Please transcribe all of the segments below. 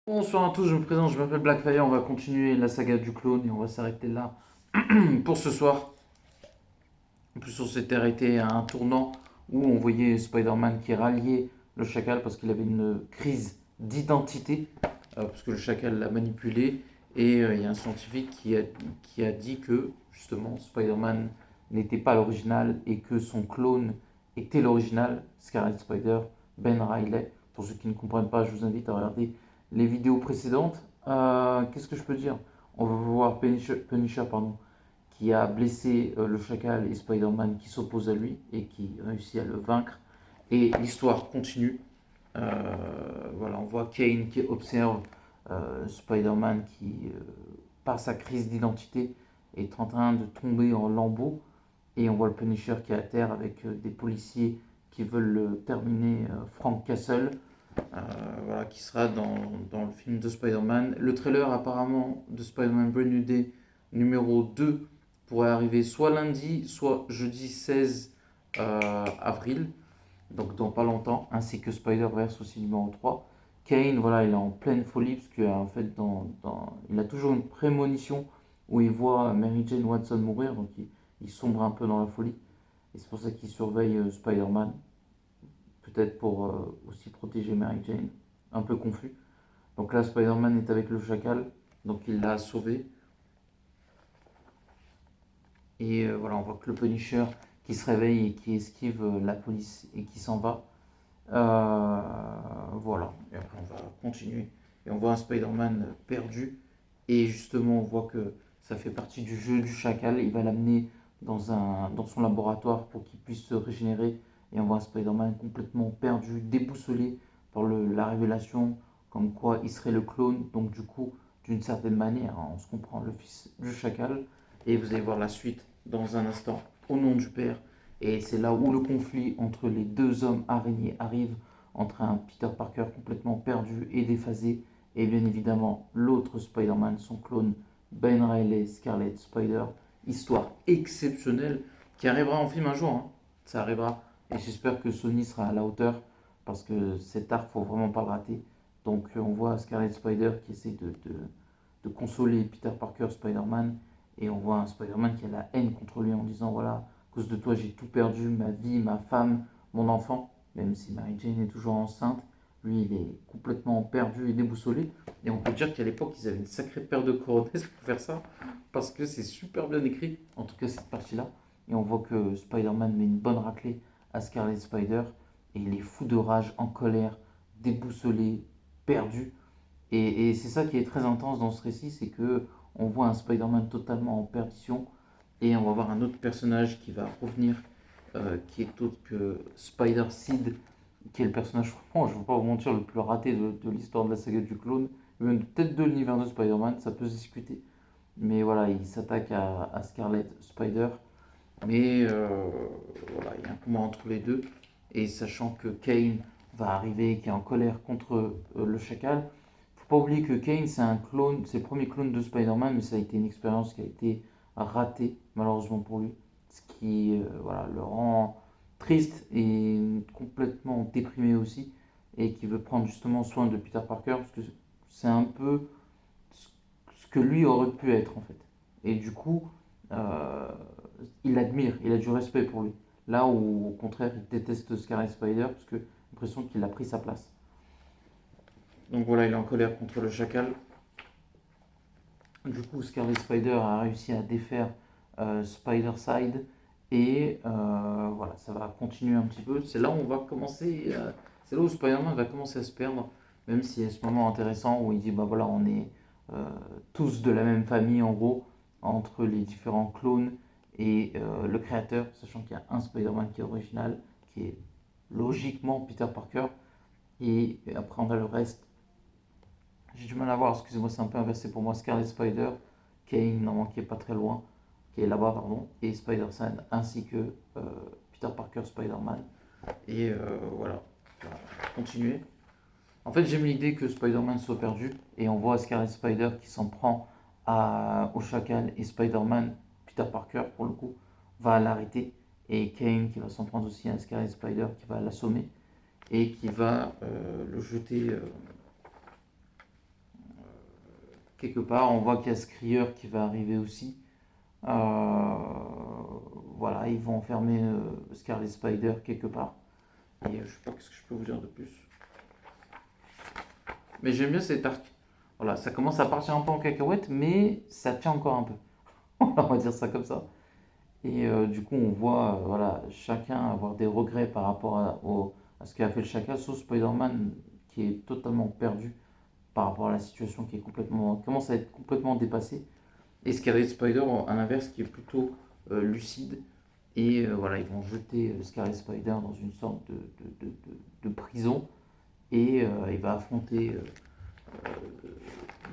Bonsoir à tous, je me présente, je m'appelle Blackfire, on va continuer la saga du clone et on va s'arrêter là pour ce soir. En plus, on s'était arrêté à un tournant où on voyait Spider-Man qui ralliait le chacal parce qu'il avait une crise d'identité, parce que le chacal l'a manipulé. Et il y a un scientifique qui a dit que justement Spider-Man n'était pas l'original et que son clone était l'original, Scarlet Spider, Ben Riley. Pour ceux qui ne comprennent pas, je vous invite à regarder les vidéos précédentes. Qu'est-ce que je peux dire? On va voir Punisher, pardon, qui a blessé le chacal et Spider-Man qui s'oppose à lui et qui réussit à le vaincre. Et l'histoire continue. Voilà, on voit Kane qui observe Spider-Man qui, par sa crise d'identité, est en train de tomber en lambeaux. Et on voit le Punisher qui est à terre avec des policiers qui veulent le terminer, Frank Castle, voilà, qui sera dans le film de Spider-Man. Le trailer apparemment de Spider-Man Brand New Day numéro 2 pourrait arriver soit lundi, soit jeudi 16 avril, donc dans pas longtemps, ainsi que Spider-Verse aussi numéro 3. Kane, voilà, il est en pleine folie, parce qu'en fait, il a toujours une prémonition où il voit Mary Jane Watson mourir, donc il sombre un peu dans la folie. Et c'est pour ça qu'il surveille Spider-Man, peut-être pour aussi protéger Mary Jane, un peu confus. Donc là, Spider-Man est avec le chacal, donc il l'a sauvé. Et voilà, on voit que le Punisher qui se réveille et qui esquive la police et qui s'en va. Voilà, et après on va continuer. Et on voit un Spider-Man perdu. Et justement, on voit que ça fait partie du jeu du chacal. Il va l'amener dans son laboratoire pour qu'il puisse se régénérer. Et on voit un Spider-Man complètement perdu, déboussolé par la révélation comme quoi il serait le clone. Donc du coup, d'une certaine manière, hein, on se comprend, le fils du chacal. Et vous allez voir la suite dans un instant, au nom du Père. Et c'est là où le conflit entre les deux hommes araignées arrive, entre un Peter Parker complètement perdu et déphasé, et bien évidemment l'autre Spider-Man, son clone, Ben Reilly, Scarlet Spider. Histoire exceptionnelle qui arrivera en film un jour, hein. Ça arrivera. Et j'espère que Sony sera à la hauteur, parce que cet arc, faut vraiment pas le rater. Donc on voit Scarlet Spider qui essaie de consoler Peter Parker, Spider-Man, et on voit un Spider-Man qui a la haine contre lui en disant voilà, à cause de toi j'ai tout perdu, ma vie, ma femme, mon enfant, même si Mary Jane est toujours enceinte, lui il est complètement perdu et déboussolé. Et on peut dire qu'à l'époque ils avaient une sacrée paire de coronets pour faire ça, parce que c'est super bien écrit, en tout cas cette partie-là. Et on voit que Spider-Man met une bonne raclée à Scarlet Spider, et il est fou de rage, en colère, déboussolé, perdu. Et c'est ça qui est très intense dans ce récit, c'est que on voit un Spider-Man totalement en perdition et on va voir un autre personnage qui va revenir, qui est autre que Spider-Seed, qui est le personnage, franchement, je ne vais pas vous mentir, le plus raté de l'histoire de la saga du clone, même peut-être de l'univers de Spider-Man, ça peut se discuter. Mais voilà, il s'attaque à Scarlet Spider, mais voilà, il y a un combat entre les deux, et sachant que Kane va arriver, qui est en colère contre le chacal. Faut pas oublier que Kane, c'est un clone, c'est le premier clone de Spider-Man, mais ça a été une expérience qui a été ratée, malheureusement pour lui. Ce qui voilà, le rend triste et complètement déprimé aussi, et qui veut prendre justement soin de Peter Parker, parce que c'est un peu ce que lui aurait pu être en fait. Et du coup, euh, il l'admire, il a du respect pour lui. Là où, au contraire, il déteste Scarlet Spider, parce que l'impression qu'il a pris sa place. Donc voilà, il est en colère contre le chacal. Du coup, Scarlet Spider a réussi à défaire Spider-Side. Et voilà, ça va continuer un petit peu. C'est là où on va commencer. C'est là où Spider-Man va commencer à se perdre. Même s'il y a ce moment intéressant où il dit bah voilà, on est euh, tous de la même famille en gros, entre les différents clones et le créateur, sachant qu'il y a un Spider-Man qui est original, qui est logiquement Peter Parker. Et après, on a le reste. J'ai du mal à voir, excusez-moi, c'est un peu inversé pour moi. Scarlet Spider, Kane, normalement qui est pas très loin, qui est là-bas, pardon, et Spider-Man, ainsi que Peter Parker, Spider-Man. Et voilà, on va continuer. En fait, j'aime l'idée que Spider-Man soit perdu, et on voit Scarlet Spider qui s'en prend au chacal, et Spider-Man, Peter Parker pour le coup, va l'arrêter, et Kane qui va s'en prendre aussi à Scarlet Spider, qui va l'assommer, et qui va le jeter quelque part. On voit qu'il y a Skrier qui va arriver aussi. Euh, voilà, ils vont enfermer Scarlet Spider quelque part. Et je sais pas ce que je peux vous dire de plus. Mais j'aime bien cet arc. Voilà, ça commence à partir un peu en cacahuète, mais ça tient encore un peu. On va dire ça comme ça. Et du coup, on voit voilà, chacun avoir des regrets par rapport à ce qu'a fait le chacal, sauf Spider-Man qui est totalement perdu par rapport à la situation qui commence à être complètement dépassée. Et Scarlet Spider, à l'inverse, qui est plutôt lucide. Et voilà, ils vont jeter Scarlet Spider dans une sorte de prison. Et il va affronter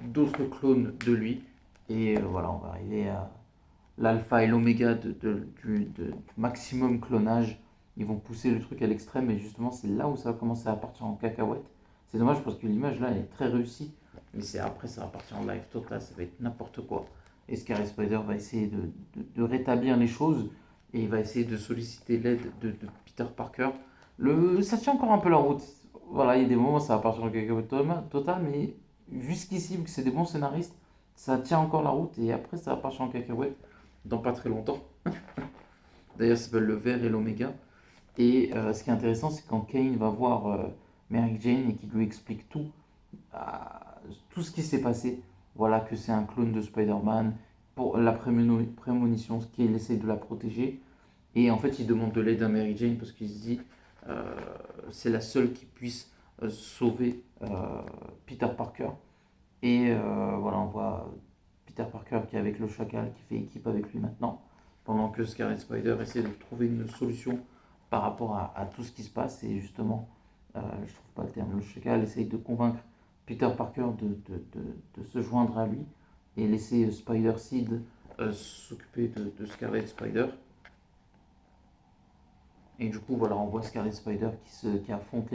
d'autres clones de lui. Et voilà, on va arriver à l'alpha et l'oméga du maximum clonage. Ils vont pousser le truc à l'extrême. Et justement, c'est là où ça va commencer à partir en cacahuète. C'est dommage parce que l'image là elle est très réussie. Mais c'est après, ça va partir en live total. Ça va être n'importe quoi. Et Scarlet Spider va essayer de rétablir les choses et il va essayer de solliciter l'aide de Peter Parker. Ça tient encore un peu la route. Voilà, il y a des moments où ça va partir en cacahuète total, mais jusqu'ici, vu que c'est des bons scénaristes, ça tient encore la route et après ça va partir en cacahuète dans pas très longtemps. D'ailleurs, ça s'appelle le vert et l'oméga. Et ce qui est intéressant, c'est quand Kane va voir Mary Jane et qu'il lui explique tout ce qui s'est passé. Voilà, que c'est un clone de Spider-Man pour la prémonition, ce qu'il essaie de la protéger. Et en fait, il demande de l'aide à Mary Jane parce qu'il se dit euh, c'est la seule qui puisse sauver Peter Parker. Et voilà, on voit Peter Parker qui est avec le chacal, qui fait équipe avec lui maintenant, pendant que Scarlet Spider essaie de trouver une solution par rapport à tout ce qui se passe. Et justement, je trouve pas le terme, le chacal essaye de convaincre Peter Parker de se joindre à lui et laisser Spider-Seed s'occuper de Scarlet Spider. Et du coup, voilà, on voit Scarlet Spider qui affronte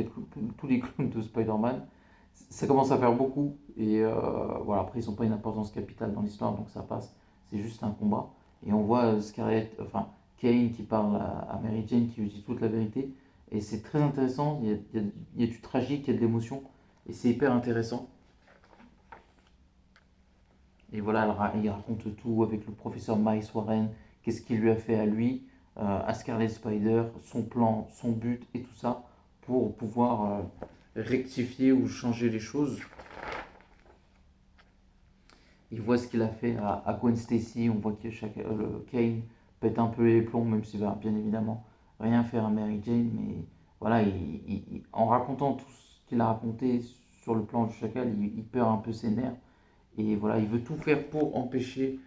tous les clones de Spider-Man. Ça commence à faire beaucoup. Et voilà, après, ils n'ont pas une importance capitale dans l'histoire, donc ça passe. C'est juste un combat. Et on voit Kane qui parle à Mary Jane, qui lui dit toute la vérité. Et c'est très intéressant. Il y a du tragique, il y a de l'émotion. Et c'est hyper intéressant. Et voilà, il raconte tout avec le professeur Miles Warren, qu'est-ce qu'il lui a fait à lui, à Scarlet Spider, son plan, son but et tout ça, pour pouvoir rectifier ou changer les choses. Il voit ce qu'il a fait à Gwen Stacy, on voit que Kane pète un peu les plombs, même s'il va bien évidemment rien faire à Mary Jane, mais voilà, en racontant tout ce qu'il a raconté sur le plan du chacal, il perd un peu ses nerfs. Et voilà, il veut tout faire pour empêcher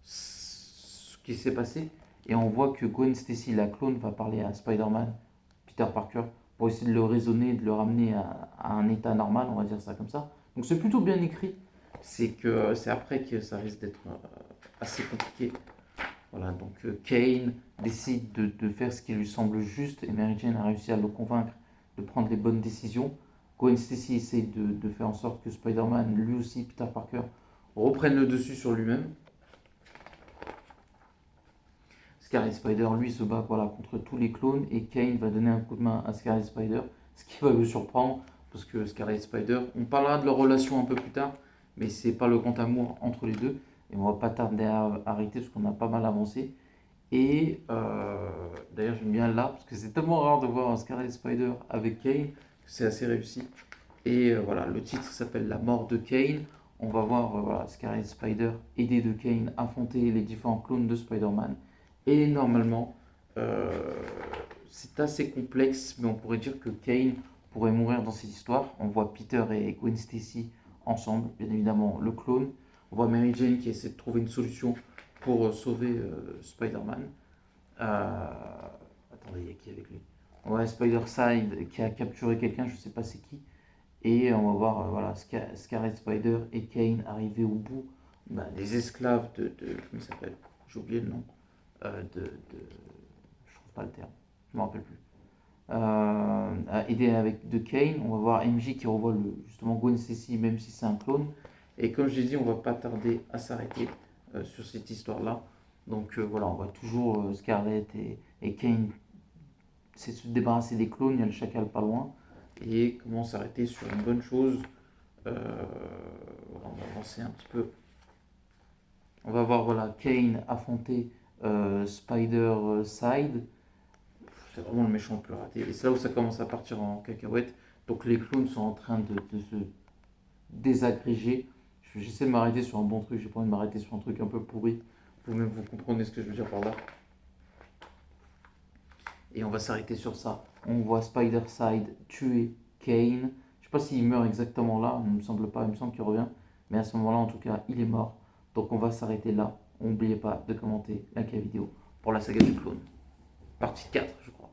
ce qui s'est passé. Et on voit que Gwen Stacy, la clone, va parler à Spider-Man, Peter Parker, pour essayer de le raisonner, de le ramener à un état normal, on va dire ça comme ça. Donc c'est plutôt bien écrit. C'est après que ça risque d'être assez compliqué. Voilà, donc Kane décide de faire ce qui lui semble juste et Mary Jane a réussi à le convaincre de prendre les bonnes décisions. Gwen Stacy essaie de faire en sorte que Spider-Man, lui aussi, Peter Parker, reprenne le dessus sur lui-même. Scarlet Spider, lui, se bat voilà, contre tous les clones et Kane va donner un coup de main à Scarlet Spider, ce qui va le surprendre parce que Scarlet Spider, on parlera de leur relation un peu plus tard, mais c'est pas le grand amour entre les deux et on va pas tarder à arrêter parce qu'on a pas mal avancé. Et d'ailleurs, j'aime bien là parce que c'est tellement rare de voir un Scarlet Spider avec Kane que c'est assez réussi. Et voilà, le titre s'appelle La mort de Kane. On va voir voilà, Scarlet Spider aider de Kane affronter les différents clones de Spider-Man. Et normalement, euh, c'est assez complexe, mais on pourrait dire que Kane pourrait mourir dans cette histoire. On voit Peter et Gwen Stacy ensemble, bien évidemment le clone. On voit Mary Jane qui essaie de trouver une solution pour sauver Spider-Man. Attendez, il y a qui avec lui? Ouais, Spider-Side qui a capturé quelqu'un, je sais pas c'est qui. Et on va voir voilà, Scarlet Spider et Kane arriver au bout des esclaves comment il s'appelle? J'ai oublié le nom. Je trouve pas le terme, je me rappelle plus. À aider avec de Kane, on va voir MJ qui revoit justement Gwen Stacy, même si c'est un clone. Et comme je l'ai dit, on va pas tarder à s'arrêter sur cette histoire-là. Donc voilà, on voit toujours Scarlet et Kane c'est se débarrasser des clones, il y a le chacal pas loin, et comment s'arrêter sur une bonne chose On va avancer un petit peu. On va voir voilà, Kane affronter Spider-Side. C'est vraiment le méchant le plus raté. Et c'est là où ça commence à partir en cacahuète. Donc les clones sont en train de se désagréger. J'essaie de m'arrêter sur un bon truc, j'ai pas envie de m'arrêter sur un truc un peu pourri. Vous-même, vous comprenez ce que je veux dire par là. Et on va s'arrêter sur ça. On voit Spider-Side tuer Kane. Je sais pas s'il meurt exactement là, il me semble pas, il me semble qu'il revient. Mais à ce moment-là, en tout cas, il est mort. Donc on va s'arrêter là. N'oubliez pas de commenter, liker la vidéo pour la saga du clone. Partie 4, je crois.